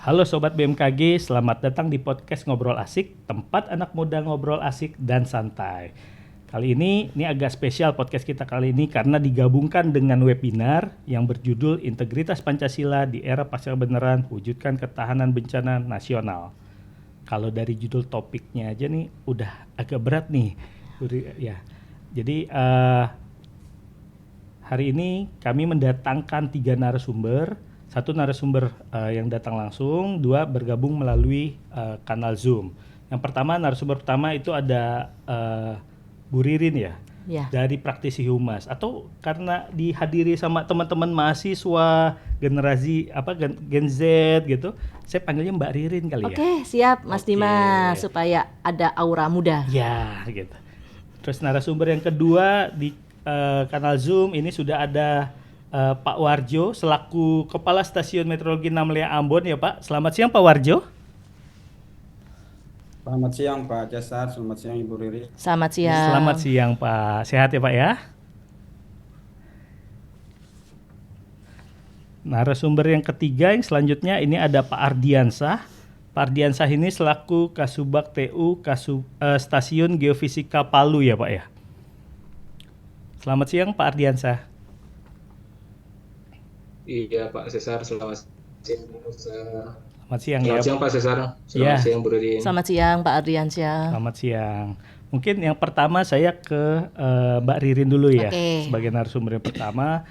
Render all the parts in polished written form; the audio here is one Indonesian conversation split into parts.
Halo Sobat BMKG, selamat datang di podcast Ngobrol Asik, tempat anak muda ngobrol asik dan santai. Kali ini agak spesial podcast kita kali ini karena digabungkan dengan webinar yang berjudul Integritas Pancasila di Era Pasca Kebenaran, Wujudkan Ketahanan Bencana Nasional. Kalau dari judul topiknya aja nih udah agak berat nih. Ya. Jadi hari ini kami mendatangkan 3 narasumber. 1 narasumber yang datang langsung, 2 bergabung melalui kanal Zoom. Yang pertama, narasumber pertama itu ada Bu Ririn ya, dari praktisi humas. Atau karena dihadiri sama teman-teman mahasiswa generasi Gen Z gitu, saya panggilnya Mbak Ririn kali ya. Oke, siap Mas Dimas, supaya ada aura muda. Ya, gitu. Terus narasumber yang kedua di kanal Zoom ini sudah ada Pak Warjo selaku Kepala Stasiun Meteorologi Namlia Ambon ya Pak. Selamat siang Pak Warjo. Selamat siang Pak Cesar, selamat siang Ibu Riri. Selamat siang. Selamat siang Pak. Sehat ya Pak ya. Narasumber yang ketiga yang selanjutnya ini ada Pak Ardiansah. Pak Ardiansah ini selaku Kasubag TU Stasiun Geofisika Palu ya Pak ya. Selamat siang Pak Ardiansah. Iya Pak Cesar, selamat siang. Selamat siang ya. Selamat siang Pak Cesar. Selamat siang Bu Ririn. Selamat siang Pak Ardiansyah. Selamat siang. Mungkin yang pertama saya ke Mbak Ririn dulu ya. Sebagai narasumber yang pertama.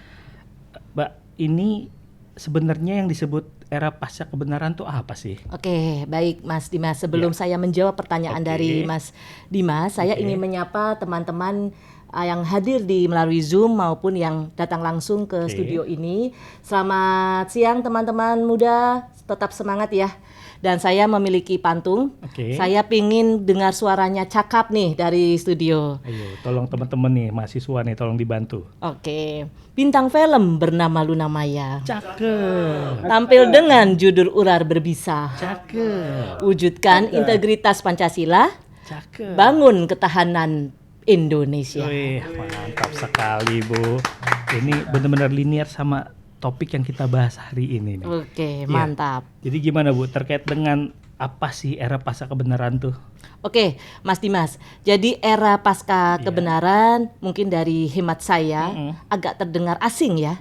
Mbak, ini sebenarnya yang disebut era pasca kebenaran itu apa sih? Oke, baik Mas Dimas. Sebelum saya menjawab pertanyaan dari Mas Dimas, saya ingin menyapa teman-teman yang hadir melalui Zoom maupun yang datang langsung ke studio ini. Selamat siang teman-teman muda, tetap semangat ya. Dan saya memiliki pantung. Saya pingin dengar suaranya cakap nih dari studio. Ayo, tolong teman-teman nih, mahasiswa nih, tolong dibantu. Oke. Bintang film bernama Luna Maya. Cakep. Tampil dengan judul Ular Berbisa. Cakep. Wujudkan integritas Pancasila. Cakep. Bangun ketahanan Indonesia. Wih, mantap sekali Bu. Ini benar-benar linear sama topik yang kita bahas hari ini nih. Oke, mantap. Jadi gimana Bu, terkait dengan apa sih era pasca kebenaran tuh? Oke, Mas Dimas. Jadi era pasca kebenaran mungkin dari hemat saya agak terdengar asing ya.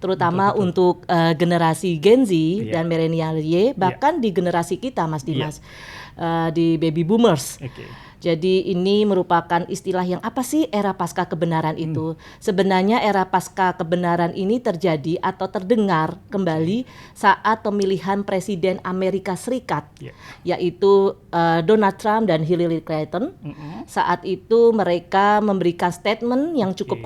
Terutama betul. Untuk generasi Gen Z dan milenial Y, bahkan di generasi kita Mas Dimas. Di baby boomers. Jadi ini merupakan istilah yang apa sih era pasca kebenaran itu? Sebenarnya era pasca kebenaran ini terjadi atau terdengar kembali saat pemilihan Presiden Amerika Serikat, yaitu Donald Trump dan Hillary Clinton. Saat itu mereka memberikan statement yang cukup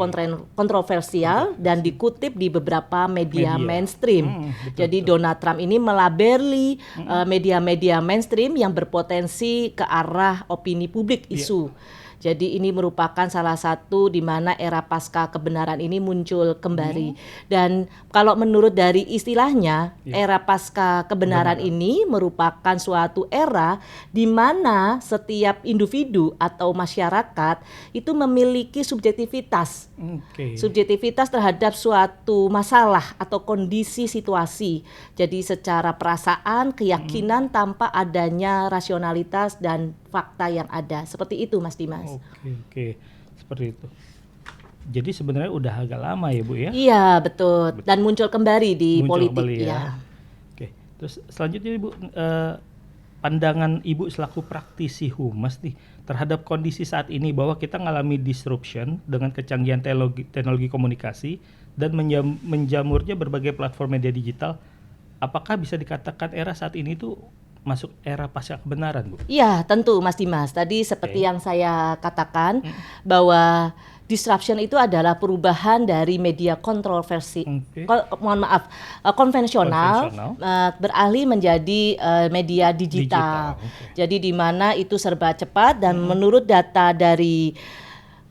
kontroversial dan dikutip di beberapa media mainstream. Jadi Donald Trump ini melabeli media-media mainstream yang berpotensi ke arah opini publik. Isu. Jadi ini merupakan salah satu di mana era pasca kebenaran ini muncul kembali. Dan kalau menurut dari istilahnya, era pasca kebenaran ini merupakan suatu era di mana setiap individu atau masyarakat itu memiliki subjektivitas. Subjektivitas terhadap suatu masalah atau kondisi situasi. Jadi secara perasaan, keyakinan tanpa adanya rasionalitas dan fakta yang ada. Seperti itu Mas Dimas. Oke. Seperti itu. Jadi sebenarnya udah agak lama ya Bu ya? Iya betul. Dan muncul kembali di politik kembali, ya. Oke. Terus selanjutnya Ibu, pandangan Ibu selaku praktisi humas nih terhadap kondisi saat ini bahwa kita ngalami disruption dengan kecanggihan teknologi komunikasi dan menjamurnya berbagai platform media digital. Apakah bisa dikatakan era saat ini tuh masuk era pasca kebenaran, Bu? Iya, tentu Mas Dimas. Tadi seperti yang saya katakan bahwa disruption itu adalah perubahan dari media konvensional beralih menjadi media digital. Jadi di mana itu serba cepat dan menurut data dari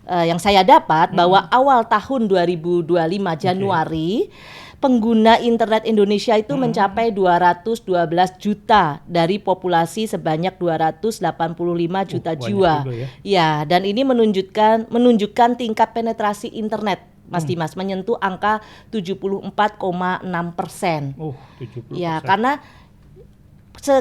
yang saya dapat bahwa awal tahun 2025 Januari pengguna internet Indonesia itu mencapai 212 juta dari populasi sebanyak 285 juta jiwa. Ya, dan ini menunjukkan tingkat penetrasi internet Mas Dimas menyentuh angka 74,6%. 70%. Ya, karena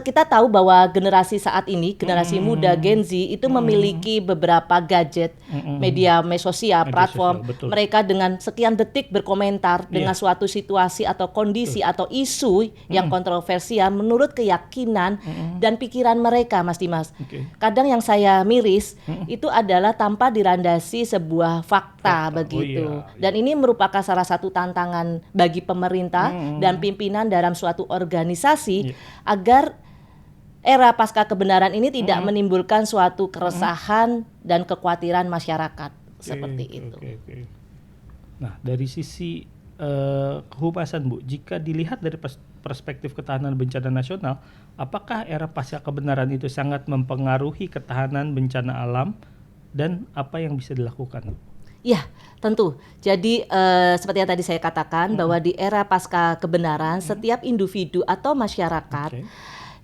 kita tahu bahwa generasi saat ini, generasi muda Gen Z itu memiliki beberapa gadget, media sosial, platform. Mereka dengan sekian detik berkomentar dengan suatu situasi atau kondisi atau isu yang kontroversial menurut keyakinan dan pikiran mereka, Mas Dimas. Kadang yang saya miris itu adalah tanpa dirandasi sebuah fakta begitu. Dan ini merupakan salah satu tantangan bagi pemerintah dan pimpinan dalam suatu organisasi agar era pasca kebenaran ini tidak menimbulkan suatu keresahan dan kekhawatiran masyarakat seperti itu. Nah, dari sisi kehumasan, Bu, jika dilihat dari perspektif ketahanan bencana nasional, apakah era pasca kebenaran itu sangat mempengaruhi ketahanan bencana alam dan apa yang bisa dilakukan, Bu? Ya, tentu. Jadi seperti yang tadi saya katakan bahwa di era pasca kebenaran setiap individu atau masyarakat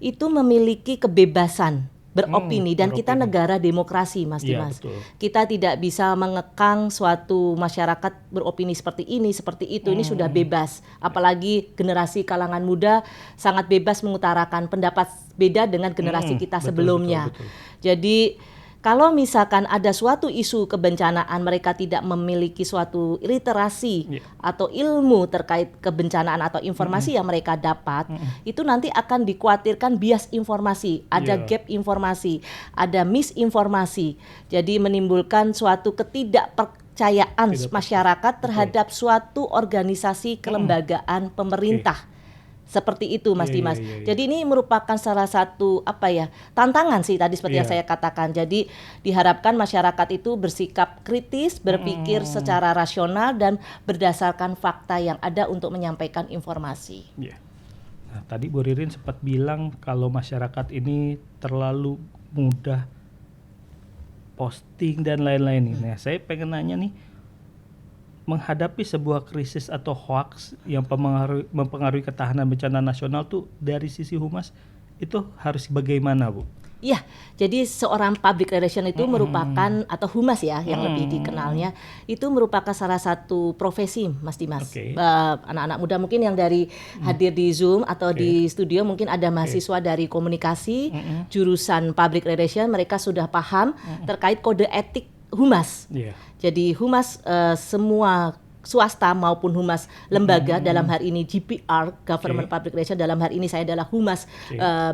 itu memiliki kebebasan beropini dan kita negara demokrasi, Mas Dimas. Betul. Kita tidak bisa mengekang suatu masyarakat beropini seperti ini, seperti itu. Ini sudah bebas. Apalagi generasi kalangan muda sangat bebas mengutarakan pendapat beda dengan generasi kita sebelumnya. Betul. Jadi kalau misalkan ada suatu isu kebencanaan, mereka tidak memiliki suatu literasi atau ilmu terkait kebencanaan atau informasi yang mereka dapat, itu nanti akan dikhawatirkan bias informasi, ada gap informasi, ada misinformasi. Jadi menimbulkan suatu ketidakpercayaan masyarakat terhadap suatu organisasi kelembagaan pemerintah. Seperti itu, Mas Dimas. Jadi ini merupakan salah satu tantangan sih tadi seperti yang saya katakan. Jadi diharapkan masyarakat itu bersikap kritis, berpikir secara rasional dan berdasarkan fakta yang ada untuk menyampaikan informasi. Nah, tadi Bu Ririn sempat bilang kalau masyarakat ini terlalu mudah posting dan lain-lain. Nah, saya pengen nanya nih, menghadapi sebuah krisis atau hoax yang mempengaruhi ketahanan bencana nasional tuh dari sisi humas itu harus bagaimana, Bu? Iya, jadi seorang public relation itu merupakan atau humas ya yang lebih dikenalnya itu merupakan salah satu profesi, Mas Dimas. Anak-anak muda mungkin yang dari hadir di Zoom atau di studio mungkin ada mahasiswa dari komunikasi jurusan public relation, mereka sudah paham terkait kode etik humas. Jadi humas semua swasta maupun humas lembaga dalam hari ini GPR, Government Public Relation, dalam hari ini saya adalah humas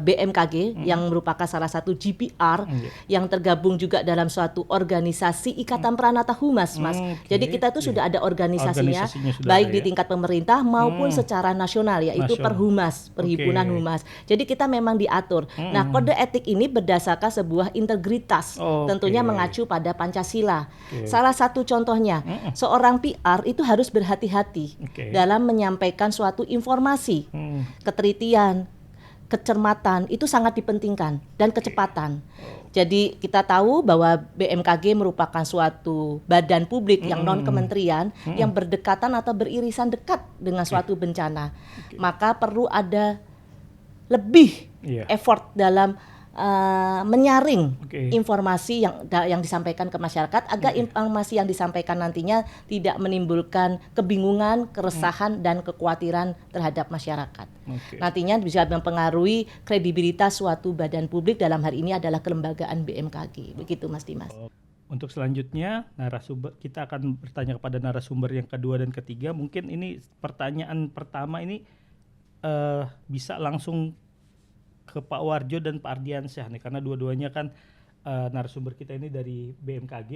BMKG yang merupakan salah satu GPR yang tergabung juga dalam suatu organisasi Ikatan Pranata Humas, Mas. Jadi kita tuh sudah ada organisasinya baik di tingkat pemerintah maupun secara nasional, yaitu Perhumas, Perhimpunan Humas. Jadi kita memang diatur. Nah, kode etik ini berdasarkan sebuah integritas, tentunya mengacu pada Pancasila. Salah satu contohnya, seorang PR itu harus berhati-hati dalam menyampaikan suatu informasi. Ketelitian, kecermatan itu sangat dipentingkan dan kecepatan. Jadi kita tahu bahwa BMKG merupakan suatu badan publik yang non-kementerian yang berdekatan atau beririsan dekat dengan suatu bencana. Maka perlu ada lebih effort dalam menyaring informasi yang disampaikan ke masyarakat agar informasi yang disampaikan nantinya tidak menimbulkan kebingungan, keresahan dan kekhawatiran terhadap masyarakat. Nantinya bisa mempengaruhi kredibilitas suatu badan publik, dalam hal ini adalah kelembagaan BMKG. Begitu, Mas Dimas. Untuk selanjutnya narasumber kita akan bertanya kepada narasumber yang kedua dan ketiga. Mungkin ini pertanyaan pertama ini bisa langsung ke Pak Warjo dan Pak Ardiansyah nih, karena dua-duanya kan narasumber kita ini dari BMKG.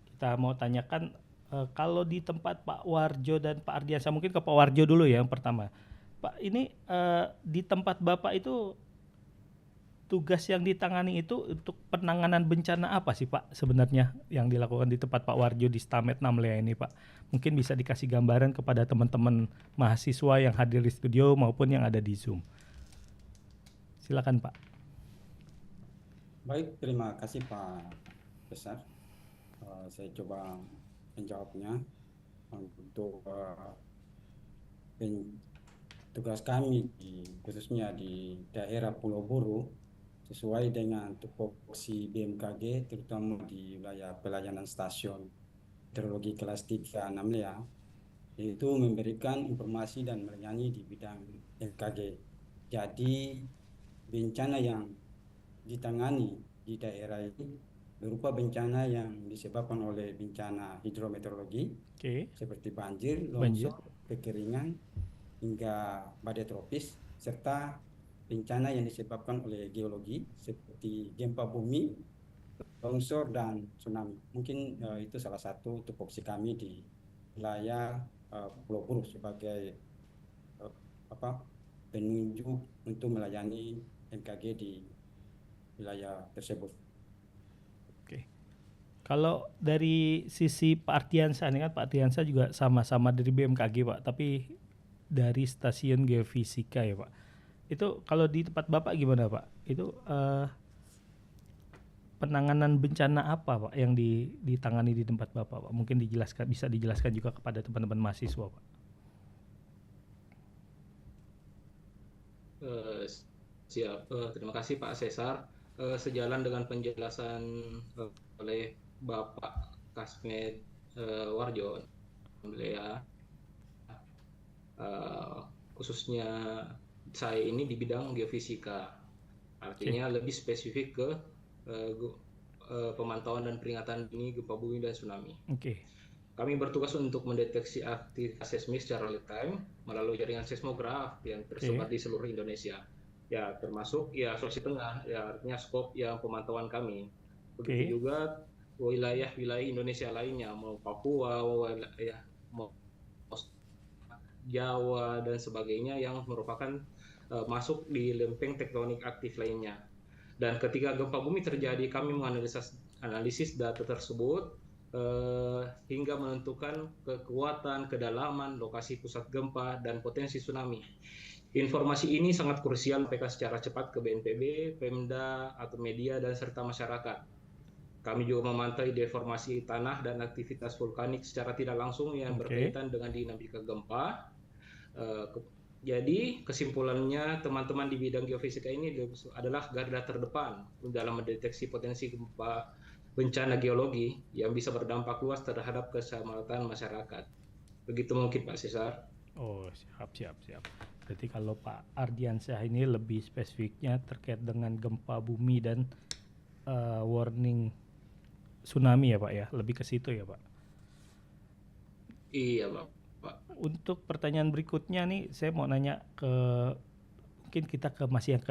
Kita mau tanyakan kalau di tempat Pak Warjo dan Pak Ardiansyah, mungkin ke Pak Warjo dulu ya yang pertama. Pak, ini di tempat Bapak itu tugas yang ditangani itu untuk penanganan bencana apa sih Pak sebenarnya yang dilakukan di tempat Pak Warjo di Stamet Namlea ini, Pak? Mungkin bisa dikasih gambaran kepada teman-teman mahasiswa yang hadir di studio maupun yang ada di Zoom. Silakan, Pak. Baik, terima kasih Pak Besar. Saya coba menjawabnya. Untuk tugas kami khususnya di daerah Pulau Buru sesuai dengan tupoksi BMKG, terutama di wilayah pelayanan stasiun meteorologi kelas 3 Namlea, yaitu memberikan informasi dan melayani di bidang BMKG. Jadi bencana yang ditangani di daerah ini berupa bencana yang disebabkan oleh bencana hidrometeorologi seperti banjir, longsor, kekeringan, hingga badai tropis, serta bencana yang disebabkan oleh geologi seperti gempa bumi, longsor, dan tsunami. Mungkin itu salah satu tupoksi kami di wilayah Pulau Buru sebagai penunjuk untuk melayani BMKG di wilayah tersebut. Oke. Kalau dari sisi Pak Ardiansyah, ini kan Pak Ardiansyah juga sama-sama dari BMKG Pak, tapi dari Stasiun Geofisika ya Pak. Itu kalau di tempat Bapak gimana Pak? Itu penanganan bencana apa Pak yang ditangani di tempat Bapak Pak? Mungkin bisa dijelaskan juga kepada teman-teman mahasiswa Pak. Siap, terima kasih Pak Cesar. Sejalan dengan penjelasan oleh Bapak Kasmet Warjo, khususnya saya ini di bidang geofisika, artinya lebih spesifik ke pemantauan dan peringatan dini gempa bumi dan tsunami. Kami bertugas untuk mendeteksi aktivitas seismik secara real time melalui jaringan seismograf yang tersebar di seluruh Indonesia. Ya, termasuk ya Sulawesi Tengah, ya artinya skop yang pemantauan kami. Begitu juga wilayah-wilayah Indonesia lainnya, mau Papua, mau Jawa dan sebagainya yang merupakan masuk di lempeng tektonik aktif lainnya. Dan ketika gempa bumi terjadi, kami menganalisis data tersebut hingga menentukan kekuatan, kedalaman, lokasi pusat gempa, dan potensi tsunami. Informasi ini sangat krusial mereka secara cepat ke BNPB, Pemda, atau media, dan serta masyarakat. Kami juga memantau deformasi tanah dan aktivitas vulkanik secara tidak langsung yang berkaitan dengan dinamika gempa. Jadi kesimpulannya teman-teman di bidang geofisika ini adalah garda terdepan dalam mendeteksi potensi gempa bencana geologi yang bisa berdampak luas terhadap keselamatan masyarakat. Begitu mungkin Pak Cesar. Oh, siap. Berarti kalau Pak Ardiansyah ini lebih spesifiknya terkait dengan gempa bumi dan warning tsunami ya Pak ya, lebih ke situ ya Pak. Iya Pak. Untuk pertanyaan berikutnya nih, saya mau nanya ke mungkin kita masih yang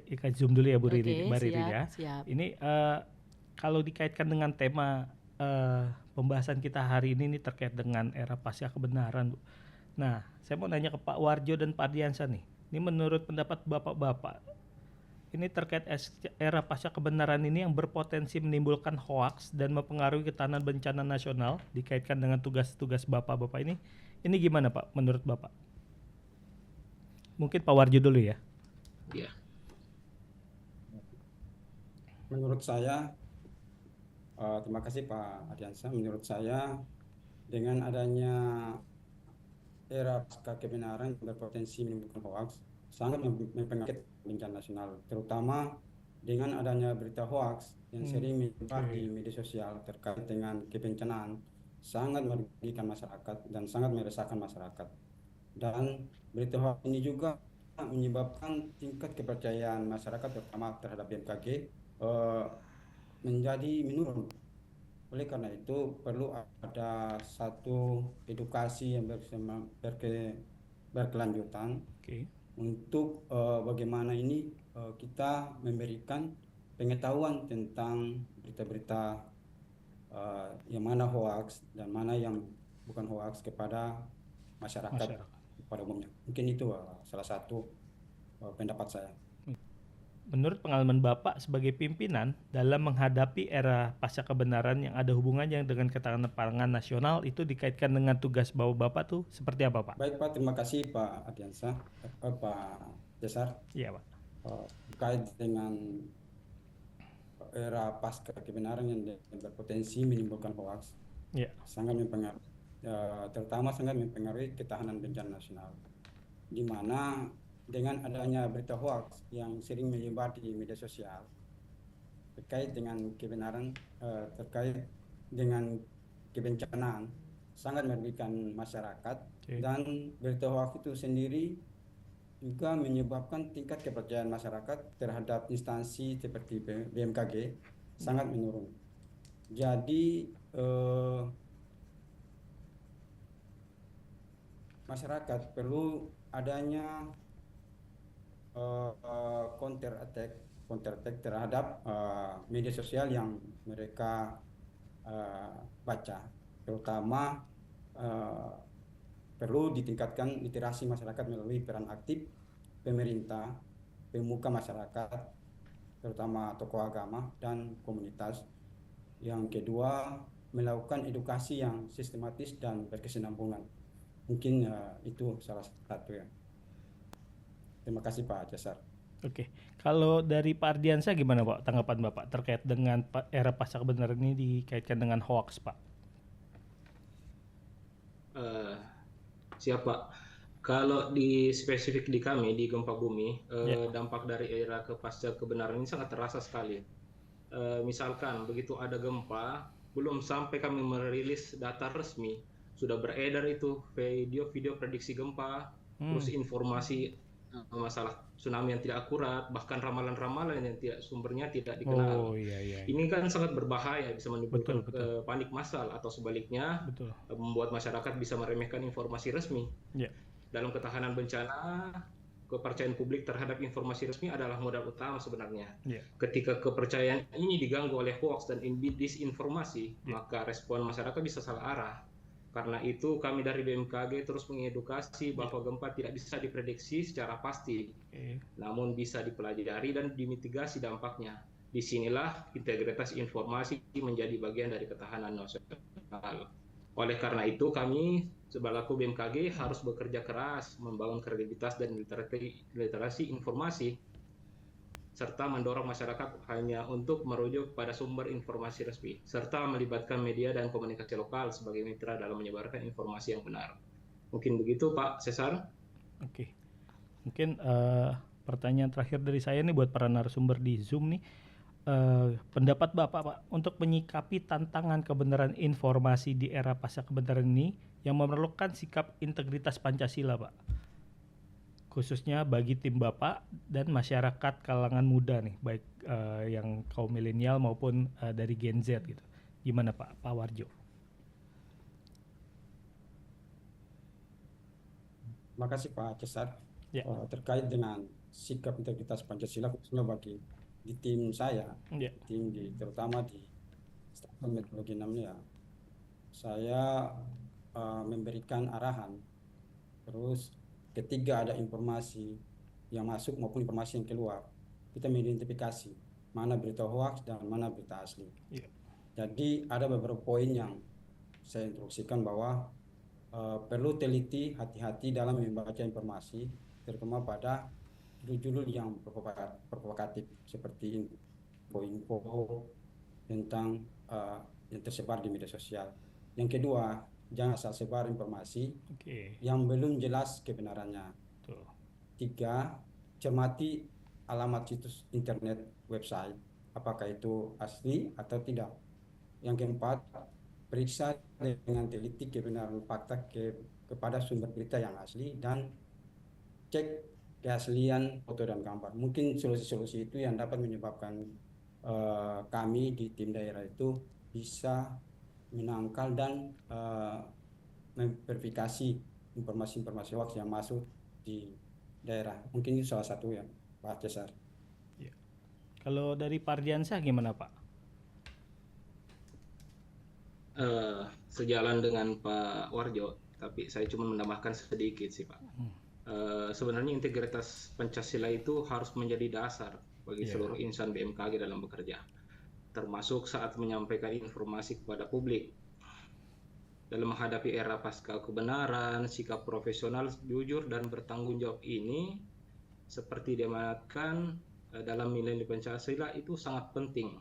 ke Zoom dulu ya Bu Riri, Mbak Riri ya. Siap. Ini kalau dikaitkan dengan tema pembahasan kita hari ini nih terkait dengan era pasca kebenaran, Bu. Nah, saya mau nanya ke Pak Warjo dan Pak Ardiansyah nih. Ini menurut pendapat Bapak-bapak, ini terkait era pasca kebenaran ini yang berpotensi menimbulkan hoaks dan mempengaruhi ketahanan bencana nasional dikaitkan dengan tugas-tugas Bapak-bapak ini gimana Pak menurut Bapak? Mungkin Pak Warjo dulu ya. Iya. Menurut saya, terima kasih Pak Ardiansyah. Menurut saya, dengan adanya era pasca kebenaran berpotensi menimbulkan hoaks sangat mempengaruhi bencana nasional, terutama dengan adanya berita hoaks yang sering menyebar di media sosial terkait dengan kebencanaan, sangat merugikan masyarakat dan sangat meresahkan masyarakat. Dan berita hoaks ini juga menyebabkan tingkat kepercayaan masyarakat terutama terhadap BMKG menjadi menurun. Oleh karena itu perlu ada satu edukasi yang berkelanjutan untuk bagaimana ini kita memberikan pengetahuan tentang berita-berita yang mana hoaks dan mana yang bukan hoaks kepada masyarakat pada umumnya. Mungkin itu salah satu pendapat saya. Menurut pengalaman Bapak sebagai pimpinan dalam menghadapi era pasca kebenaran yang ada hubungannya dengan ketahanan pangan nasional itu dikaitkan dengan tugas Bapak tuh seperti apa Pak? Baik Pak, terima kasih Pak Ardiansyah, Pak Cesar. Iya Pak. Terkait dengan era pasca kebenaran yang berpotensi menimbulkan hoaks, sangat mempengaruhi, terutama sangat mempengaruhi ketahanan bencana nasional, di mana dengan adanya berita hoaks yang sering menyebar di media sosial terkait dengan kebenaran, terkait dengan kebencanaan, sangat merugikan masyarakat. Dan berita hoaks itu sendiri juga menyebabkan tingkat kepercayaan masyarakat terhadap instansi seperti BMKG sangat menurun. Jadi masyarakat perlu adanya counter attack terhadap media sosial yang mereka baca, terutama perlu ditingkatkan literasi masyarakat melalui peran aktif pemerintah, pemuka masyarakat, terutama tokoh agama dan komunitas. Yang kedua, melakukan edukasi yang sistematis dan berkesinambungan. Mungkin itu salah satu ya. Terima kasih Pak Cesar. Oke, kalau dari Pak Ardiansyah gimana Pak tanggapan Bapak terkait dengan era pasca kebenaran ini dikaitkan dengan hoax Pak? Siap Pak. Kalau di spesifik di kami di gempa bumi, dampak dari era pasca kebenaran ini sangat terasa sekali. Misalkan begitu ada gempa, belum sampai kami merilis data resmi, sudah beredar itu video-video prediksi gempa, terus informasi masalah tsunami yang tidak akurat, bahkan ramalan-ramalan yang sumbernya tidak dikenal. Ini kan sangat berbahaya, bisa menimbulkan panik massal atau sebaliknya membuat masyarakat bisa meremehkan informasi resmi. Dalam ketahanan bencana, kepercayaan publik terhadap informasi resmi adalah modal utama sebenarnya. Ketika kepercayaan ini diganggu oleh hoax dan disinformasi, maka respon masyarakat bisa salah arah. Karena itu kami dari BMKG terus mengedukasi bahwa gempa tidak bisa diprediksi secara pasti, namun bisa dipelajari dan dimitigasi dampaknya. Disinilah integritas informasi menjadi bagian dari ketahanan nasional. Oleh karena itu kami selaku BMKG harus bekerja keras membangun kredibilitas dan literasi informasi, serta mendorong masyarakat hanya untuk merujuk pada sumber informasi resmi, serta melibatkan media dan komunikasi lokal sebagai mitra dalam menyebarkan informasi yang benar. Mungkin begitu Pak Cesar. Oke, mungkin pertanyaan terakhir dari saya nih buat para narasumber di Zoom nih, pendapat Bapak Pak untuk menyikapi tantangan kebenaran informasi di era pasca kebenaran ini yang memerlukan sikap integritas Pancasila Pak, khususnya bagi tim Bapak dan masyarakat kalangan muda nih, baik yang kaum milenial maupun dari Gen Z gitu. Gimana Pak Warjo? Terima kasih Pak Cesar. Terkait dengan sikap integritas Pancasila khususnya bagi di tim saya, tim terutama di Stasiun Meteorologi 6 ya, saya memberikan arahan. Terus ketika ada informasi yang masuk maupun informasi yang keluar, kita mengidentifikasi mana berita hoax dan mana berita asli. Jadi ada beberapa poin yang saya instruksikan bahwa perlu teliti, hati-hati dalam membaca informasi, terutama pada judul-judul yang provokatif seperti info-info tentang yang tersebar di media sosial. Yang kedua, jangan asal sebar informasi yang belum jelas kebenarannya. 3, cermati alamat situs internet website, apakah itu asli atau tidak. Yang keempat, periksa dengan teliti kebenaran fakta kepada sumber berita yang asli dan cek keaslian foto dan gambar. Mungkin solusi-solusi itu yang dapat menyebabkan kami di tim daerah itu bisa menangkal dan memverifikasi informasi-informasi hoax yang masuk di daerah. Mungkin itu salah satu ya Pak Cesar. Kalau dari Pak Ardiansyah gimana Pak? Sejalan dengan Pak Warjo, tapi saya cuma menambahkan sedikit sih Pak. Sebenarnya integritas Pancasila itu harus menjadi dasar bagi seluruh insan BMKG dalam bekerja, termasuk saat menyampaikan informasi kepada publik. Dalam menghadapi era pasca kebenaran, sikap profesional, jujur, dan bertanggung jawab ini seperti diamanatkan dalam nilai Pancasila itu sangat penting.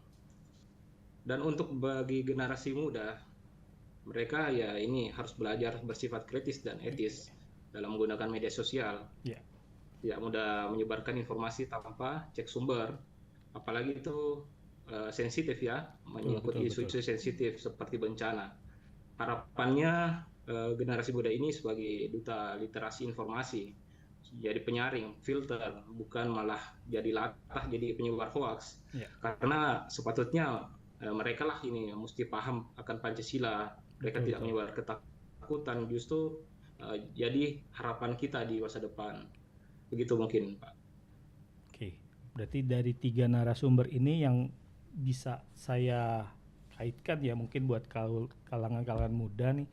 Dan untuk bagi generasi muda, mereka ya ini harus belajar bersifat kritis dan etis dalam menggunakan media sosial. Tidak mudah menyebarkan informasi tanpa cek sumber, apalagi itu sensitif ya, menyangkut isu-isu sensitif seperti bencana. Harapannya generasi muda ini sebagai duta literasi informasi jadi penyaring, filter, bukan malah jadi latah, jadi penyebar hoax. Karena sepatutnya mereka lah ini mesti paham akan Pancasila. Mereka tidak menyebar ketakutan, justru jadi harapan kita di masa depan. Begitu mungkin, Pak. Oke, berarti dari 3 narasumber ini yang bisa saya kaitkan ya, mungkin buat kalangan muda nih,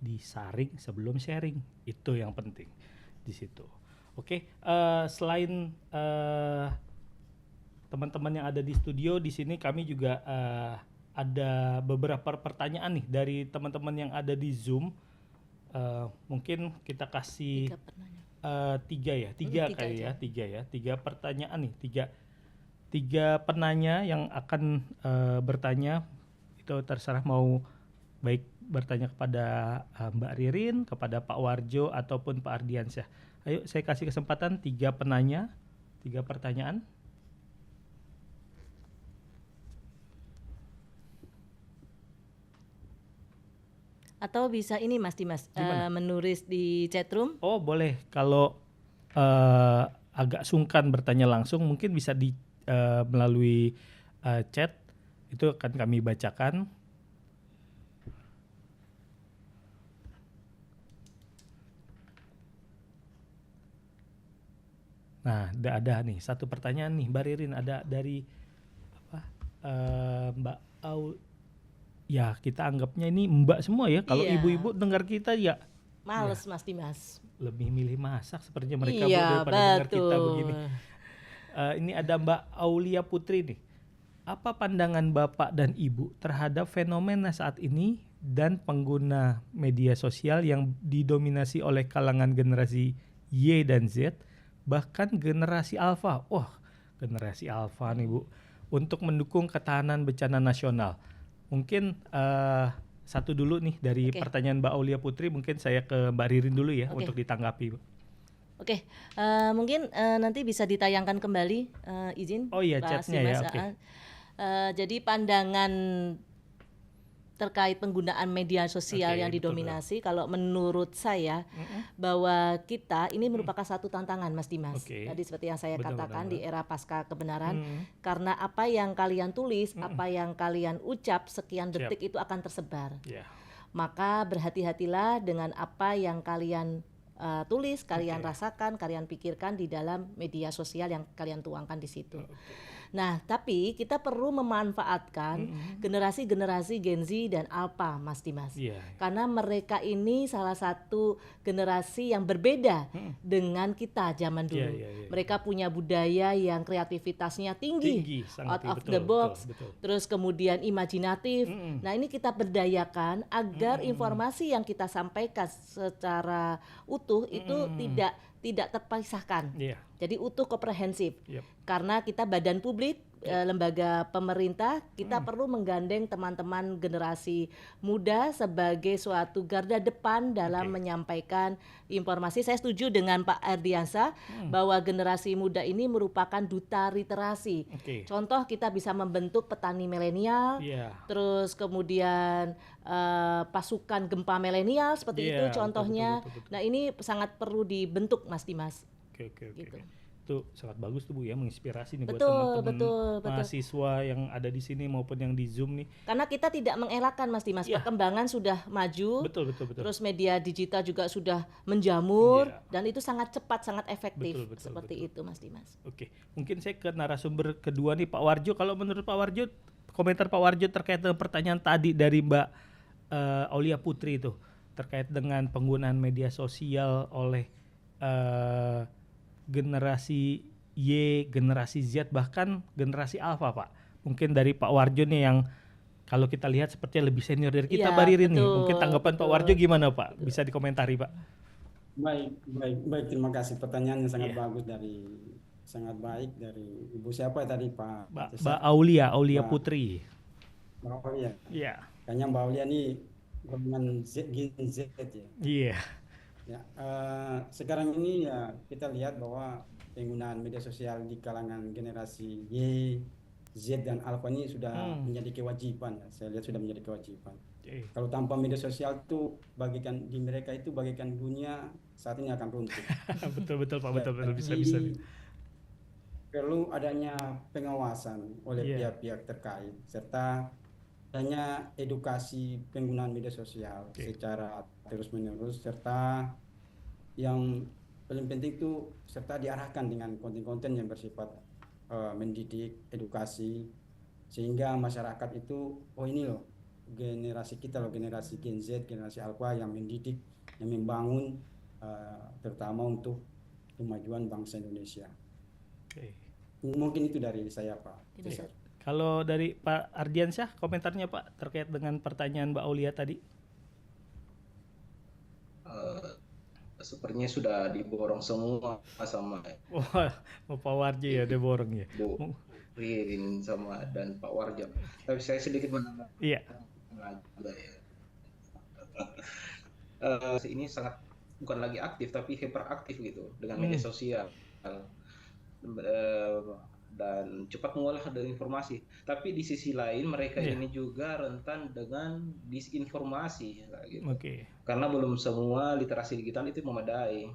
disaring sebelum sharing, itu yang penting di situ. Oke, selain teman-teman yang ada di studio di sini, kami juga ada beberapa pertanyaan nih dari teman-teman yang ada di Zoom. Mungkin kita kasih 3 pertanyaan nih, tiga penanya yang akan bertanya. Itu terserah mau baik bertanya kepada Mbak Ririn, kepada Pak Warjo ataupun Pak Ardiansyah. Ayo saya kasih kesempatan 3 penanya, 3 pertanyaan. Atau bisa ini Mas Dimas, menulis di chatroom. Oh boleh, kalau agak sungkan bertanya langsung mungkin bisa di melalui chat, itu akan kami bacakan. Nah, ada nih satu pertanyaan nih, Mbak Ririn, ada dari Mbak Au. Ya kita anggapnya ini Mbak semua ya. Kalau ibu-ibu dengar kita ya males Mas Dimas. Lebih milih masak sepertinya mereka daripada dengar kita begini. Ini ada Mbak Aulia Putri nih. Apa pandangan Bapak dan Ibu terhadap fenomena saat ini dan pengguna media sosial yang didominasi oleh kalangan generasi Y dan Z, bahkan generasi Alpha? Wah, generasi Alpha nih Bu, untuk mendukung ketahanan bencana nasional. Mungkin satu dulu nih dari pertanyaan Mbak Aulia Putri, mungkin saya ke Mbak Ririn dulu ya untuk ditanggapi. Mungkin nanti bisa ditayangkan kembali, izin. Oh iya, chatnya ya. Jadi pandangan terkait penggunaan media sosial yang didominasi, kalau menurut saya bahwa kita ini merupakan satu tantangan Mas Dimas. Tadi seperti yang saya katakan di era pasca kebenaran, karena apa yang kalian tulis, apa yang kalian ucap sekian detik itu akan tersebar. Maka berhati-hatilah dengan apa yang kalian tulis, kalian rasakan, kalian pikirkan di dalam media sosial yang kalian tuangkan di situ. Nah, tapi kita perlu memanfaatkan generasi-generasi Gen Z dan Alpha, Mas Dimas. Karena mereka ini salah satu generasi yang berbeda dengan kita zaman dulu. Mereka punya budaya yang kreativitasnya tinggi out of the box, terus kemudian imajinatif. Nah, ini kita berdayakan agar informasi yang kita sampaikan secara utuh itu tidak terpisahkan. Jadi utuh, komprehensif. Karena kita badan publik, lembaga pemerintah, kita perlu menggandeng teman-teman generasi muda sebagai suatu garda depan dalam menyampaikan informasi. Saya setuju dengan Pak Ardiansyah bahwa generasi muda ini merupakan duta literasi. Contoh, kita bisa membentuk petani milenial, terus kemudian pasukan gempa milenial seperti itu contohnya. Betul. Nah, ini sangat perlu dibentuk Mas Dimas. Gitu. Itu sangat bagus tuh Bu ya, menginspirasi nih buat teman-teman mahasiswa yang ada di sini maupun yang di Zoom nih. Karena kita tidak mengelakkan Mas Dimas, perkembangan sudah maju. Betul. Terus media digital juga sudah menjamur dan itu sangat cepat, sangat efektif. Seperti itu Mas Dimas. Mungkin saya ke narasumber kedua nih, Pak Warjo. Kalau menurut Pak Warjo, komentar Pak Warjo terkait dengan pertanyaan tadi dari Mbak Aulia Putri itu terkait dengan penggunaan media sosial oleh generasi Y, generasi Z, bahkan generasi Alpha, Pak. Mungkin dari Pak Warjo nih yang kalau kita lihat sepertinya lebih senior dari kita, Mbak Ririn nih. Mungkin tanggapan Pak Warjo gimana, Pak? Bisa dikomentari, Pak. Baik. Terima kasih. Pertanyaannya sangat bagus sangat baik dari Ibu siapa tadi, Pak? Mbak Aulia Putri. Mbak Aulia. Iya. Kayaknya Mbak Aulia nih golongan Gen Z ya. Iya. Sekarang ini ya kita lihat bahwa penggunaan media sosial di kalangan generasi Y Z dan Alpha ini sudah menjadi kewajiban ya. Saya lihat sudah menjadi kewajiban. Kalau tanpa media sosial tuh bagikan di mereka itu bagikan dunia saat ini akan runtuh. Betul Pak, betul bisa. Perlu adanya pengawasan oleh pihak-pihak terkait serta adanya edukasi penggunaan media sosial secara terus-menerus, serta yang paling penting itu serta diarahkan dengan konten-konten yang bersifat mendidik, edukasi, sehingga masyarakat itu ini loh generasi kita loh, generasi Gen Z, generasi Alpha yang mendidik, yang membangun terutama untuk kemajuan bangsa Indonesia. Mungkin itu dari saya Pak. Kalau dari Pak Ardiansyah, komentarnya Pak terkait dengan pertanyaan Mbak Aulia tadi? Sepertinya sudah diborong semua sama Pak Warjo ya, diborong ya. Bu Ririn sama dan Pak Warjo. Tapi saya sedikit menambah. Iya. Ini sangat bukan lagi aktif tapi hiperaktif gitu dengan media sosial. Dan cepat mengolah dari informasi. Tapi di sisi lain mereka ini juga rentan dengan disinformasi, gitu. Karena belum semua literasi digital itu memadai.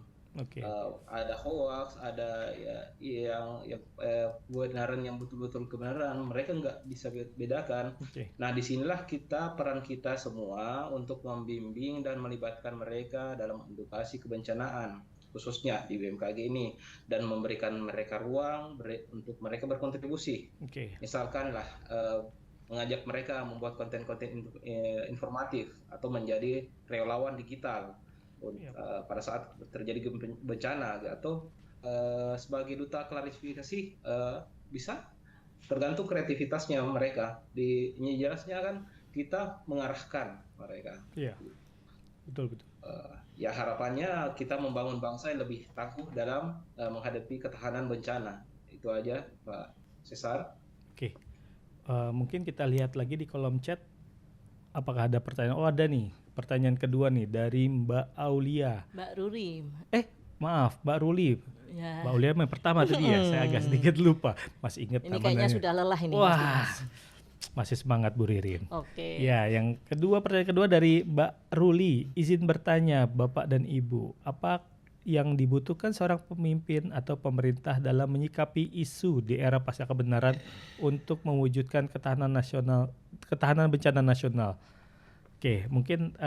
Ada hoax, ada yang kebenaran yang betul-betul kebenaran, mereka nggak bisa bedakan. Nah, disinilah peran kita semua untuk membimbing dan melibatkan mereka dalam edukasi kebencanaan, khususnya di BMKG ini, dan memberikan mereka ruang untuk mereka berkontribusi. Misalkan lah mengajak mereka membuat konten-konten informatif atau menjadi relawan digital pada saat terjadi bencana, atau sebagai duta klarifikasi, bisa tergantung kreativitasnya mereka. Ini jelasnya kan kita mengarahkan mereka. Betul. Ya harapannya kita membangun bangsa yang lebih tangguh dalam menghadapi ketahanan bencana. Itu aja Pak Cesar. Mungkin kita lihat lagi di kolom chat apakah ada pertanyaan. Oh, ada nih pertanyaan kedua nih dari Mbak Aulia. Mbak Ruri. Maaf, Mbak Ruli. Mbak Aulia yang pertama tadi ya. Saya agak sedikit lupa. Masih ingat namanya. Ini kayaknya sudah lelah ini. Masih semangat Bu Ririn. Ya, yang kedua, pertanyaan kedua dari Mbak Ruli. Izin bertanya Bapak dan Ibu, apa yang dibutuhkan seorang pemimpin atau pemerintah dalam menyikapi isu di era pasca kebenaran untuk mewujudkan ketahanan bencana nasional? Mungkin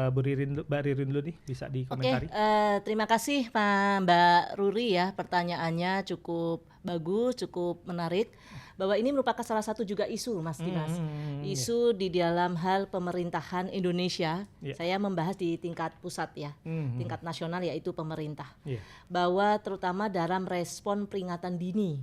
Mbak Ririn dulu nih bisa dikomentari. Terima kasih Mbak Ruri ya, pertanyaannya cukup bagus, cukup menarik. Bahwa ini merupakan salah satu juga isu Mas Dimas. Isu di dalam hal pemerintahan Indonesia. Saya membahas di tingkat pusat ya, tingkat nasional yaitu pemerintah. Bahwa terutama dalam respon peringatan dini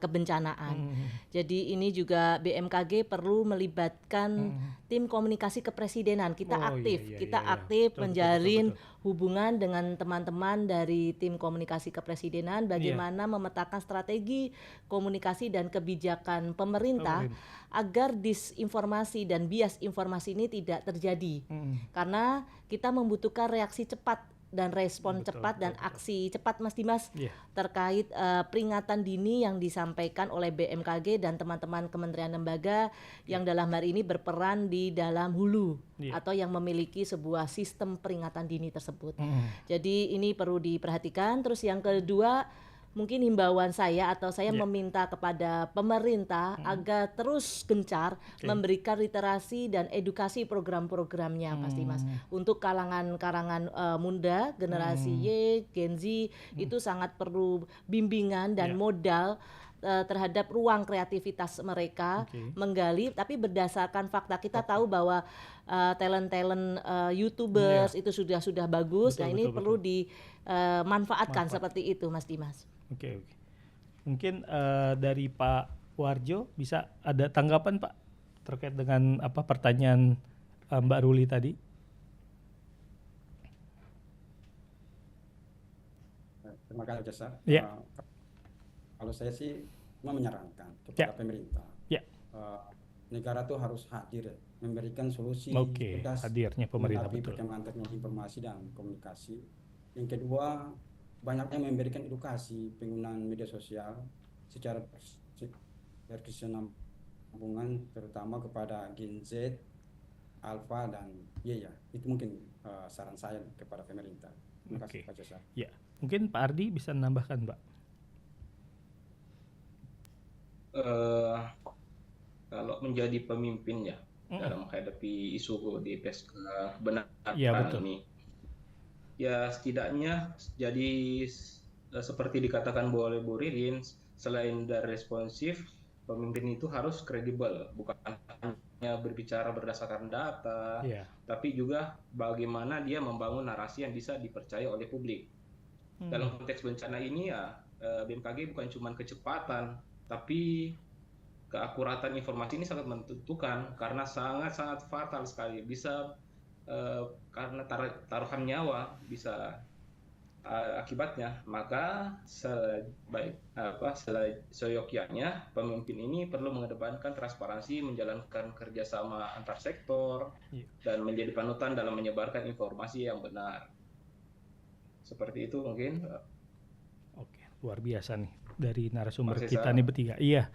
kebencanaan. Jadi ini juga BMKG perlu melibatkan tim komunikasi kepresidenan. Kita aktif menjalin hubungan dengan teman-teman dari tim komunikasi kepresidenan, bagaimana memetakan strategi komunikasi dan kebijakan pemerintah agar disinformasi dan bias informasi ini tidak terjadi. Karena kita membutuhkan reaksi cepat dan respon cepat dan aksi cepat Mas Dimas terkait peringatan dini yang disampaikan oleh BMKG dan teman-teman kementerian lembaga yang dalam hari ini berperan di dalam hulu atau yang memiliki sebuah sistem peringatan dini tersebut. Jadi ini perlu diperhatikan. Terus yang kedua, mungkin himbauan saya atau saya meminta kepada pemerintah agar terus gencar memberikan literasi dan edukasi program-programnya pasti Mas. Untuk kalangan muda, generasi Y, Gen Z itu sangat perlu bimbingan dan modal terhadap ruang kreativitas mereka menggali, tapi berdasarkan fakta. Kita tahu bahwa talent-talent YouTubers itu sudah bagus. Ini perlu dimanfaatkan seperti itu Mas Dimas. Mungkin dari Pak Warjo bisa ada tanggapan Pak terkait dengan pertanyaan Mbak Ruli tadi? Terima kasih Jasa. Kalau saya sih menyarankan kepada pemerintah, negara tuh harus hadir, memberikan solusi hadirnya pemerintah perkembangan teknologi informasi dan komunikasi. Yang kedua, banyaknya memberikan edukasi penggunaan media sosial secara berkesinambungan terutama kepada Gen Z, Alpha dan Y ya. Itu mungkin saran saya kepada pemerintah. Terima kasih Pak Josa. Ya, mungkin Pak Ardi bisa menambahkan, Pak. Kalau menjadi pemimpin ya dalam menghadapi isu di PSK kebenaran ini, ya setidaknya jadi seperti dikatakan oleh Bu Ririn, selain dari responsif, pemimpin itu harus kredibel, bukan hanya berbicara berdasarkan data, tapi juga bagaimana dia membangun narasi yang bisa dipercaya oleh publik. Dalam konteks bencana ini ya, BMKG bukan cuma kecepatan, tapi keakuratan informasi ini sangat menentukan karena sangat-sangat fatal sekali, bisa karena taruhan nyawa bisa akibatnya. Maka seyogyanya pemimpin ini perlu mengedepankan transparansi, menjalankan kerjasama antar sektor, dan menjadi panutan dalam menyebarkan informasi yang benar. Seperti itu mungkin. Oke, luar biasa nih dari narasumber kita nih bertiga. Iya.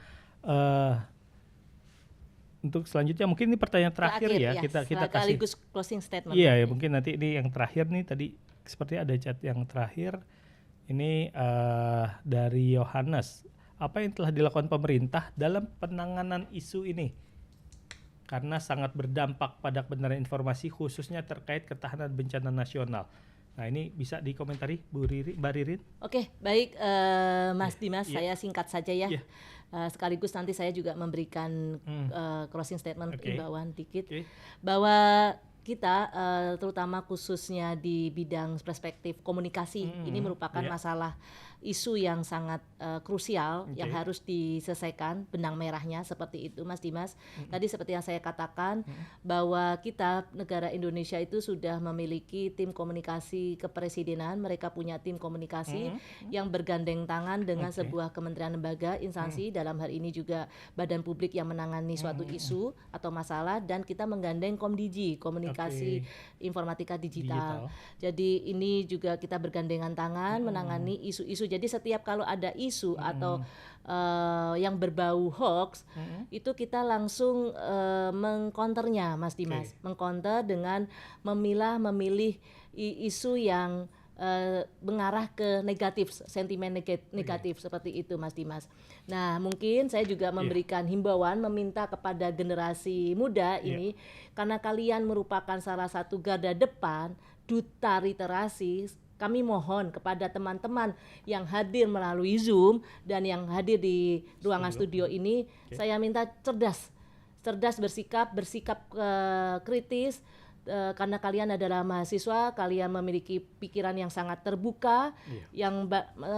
Untuk selanjutnya mungkin ini pertanyaan terakhir ya. Kita kasih closing statement. Iya, ya mungkin nanti ini yang terakhir nih, tadi seperti ada chat yang terakhir. Ini dari Yohanes. Apa yang telah dilakukan pemerintah dalam penanganan isu ini? Karena sangat berdampak pada kebenaran informasi, khususnya terkait ketahanan bencana nasional. Nah, ini bisa dikomentari Mbak Ririn. Oke, baik Mas Dimas, saya singkat saja ya. Sekaligus nanti saya juga memberikan closing statement, imbauan dikit, bahwa kita terutama khususnya di bidang perspektif komunikasi, ini merupakan masalah isu yang sangat krusial yang harus diselesaikan benang merahnya, seperti itu Mas Dimas. Tadi seperti yang saya katakan bahwa kita negara Indonesia itu sudah memiliki tim komunikasi kepresidenan, mereka punya tim komunikasi yang bergandeng tangan dengan sebuah kementerian lembaga, instansi, dalam hal ini juga badan publik yang menangani suatu isu atau masalah, dan kita menggandeng Komdigi, komunikasi informatika digital. Jadi ini juga kita bergandengan tangan menangani isu-isu. Jadi setiap kalau ada isu atau yang berbau hoax, itu kita langsung mengcounternya Mas Dimas, mengcounter dengan memilih isu yang mengarah ke negatif, sentimen negatif seperti itu Mas Dimas. Nah, mungkin saya juga memberikan himbauan, meminta kepada generasi muda ini, karena kalian merupakan salah satu garda depan duta literasi. Kami mohon kepada teman-teman yang hadir melalui Zoom dan yang hadir di ruangan studio ini, saya minta cerdas bersikap kritis, karena kalian adalah mahasiswa, kalian memiliki pikiran yang sangat terbuka, yang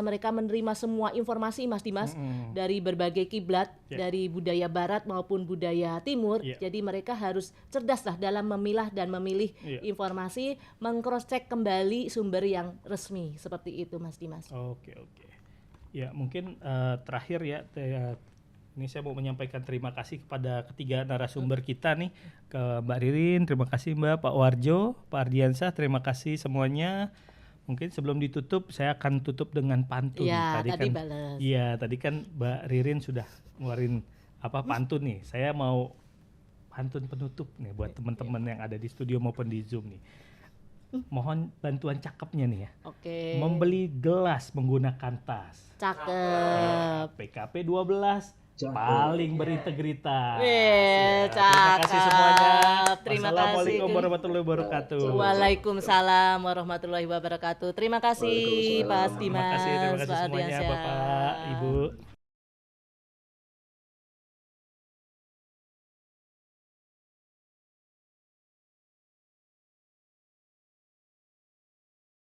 mereka menerima semua informasi Mas Dimas dari berbagai kiblat, dari budaya barat maupun budaya timur. Jadi mereka harus cerdaslah dalam memilah dan memilih informasi, meng-cross check kembali sumber yang resmi, seperti itu Mas Dimas. Oke. Ya, mungkin terakhir ya, ini saya mau menyampaikan terima kasih kepada ketiga narasumber kita nih, ke Mbak Ririn, terima kasih Mbak, Pak Warjo, Pak Ardiansyah, terima kasih semuanya. Mungkin sebelum ditutup, saya akan tutup dengan pantun. Tadi kan Mbak Ririn sudah ngeluarin pantun nih. Saya mau pantun penutup nih buat teman-teman yang ada di studio maupun di Zoom nih. Mohon bantuan cakepnya nih ya. Membeli gelas menggunakan tas. Cakep. PKP 12. Paling berintegritas. Terima kasih semuanya. Wassalamualaikum warahmatullahi wabarakatuh. Waalaikumsalam warahmatullahi wabarakatuh. Terima kasih Pak Dimas. Terima kasih semuanya Bapak, Ibu.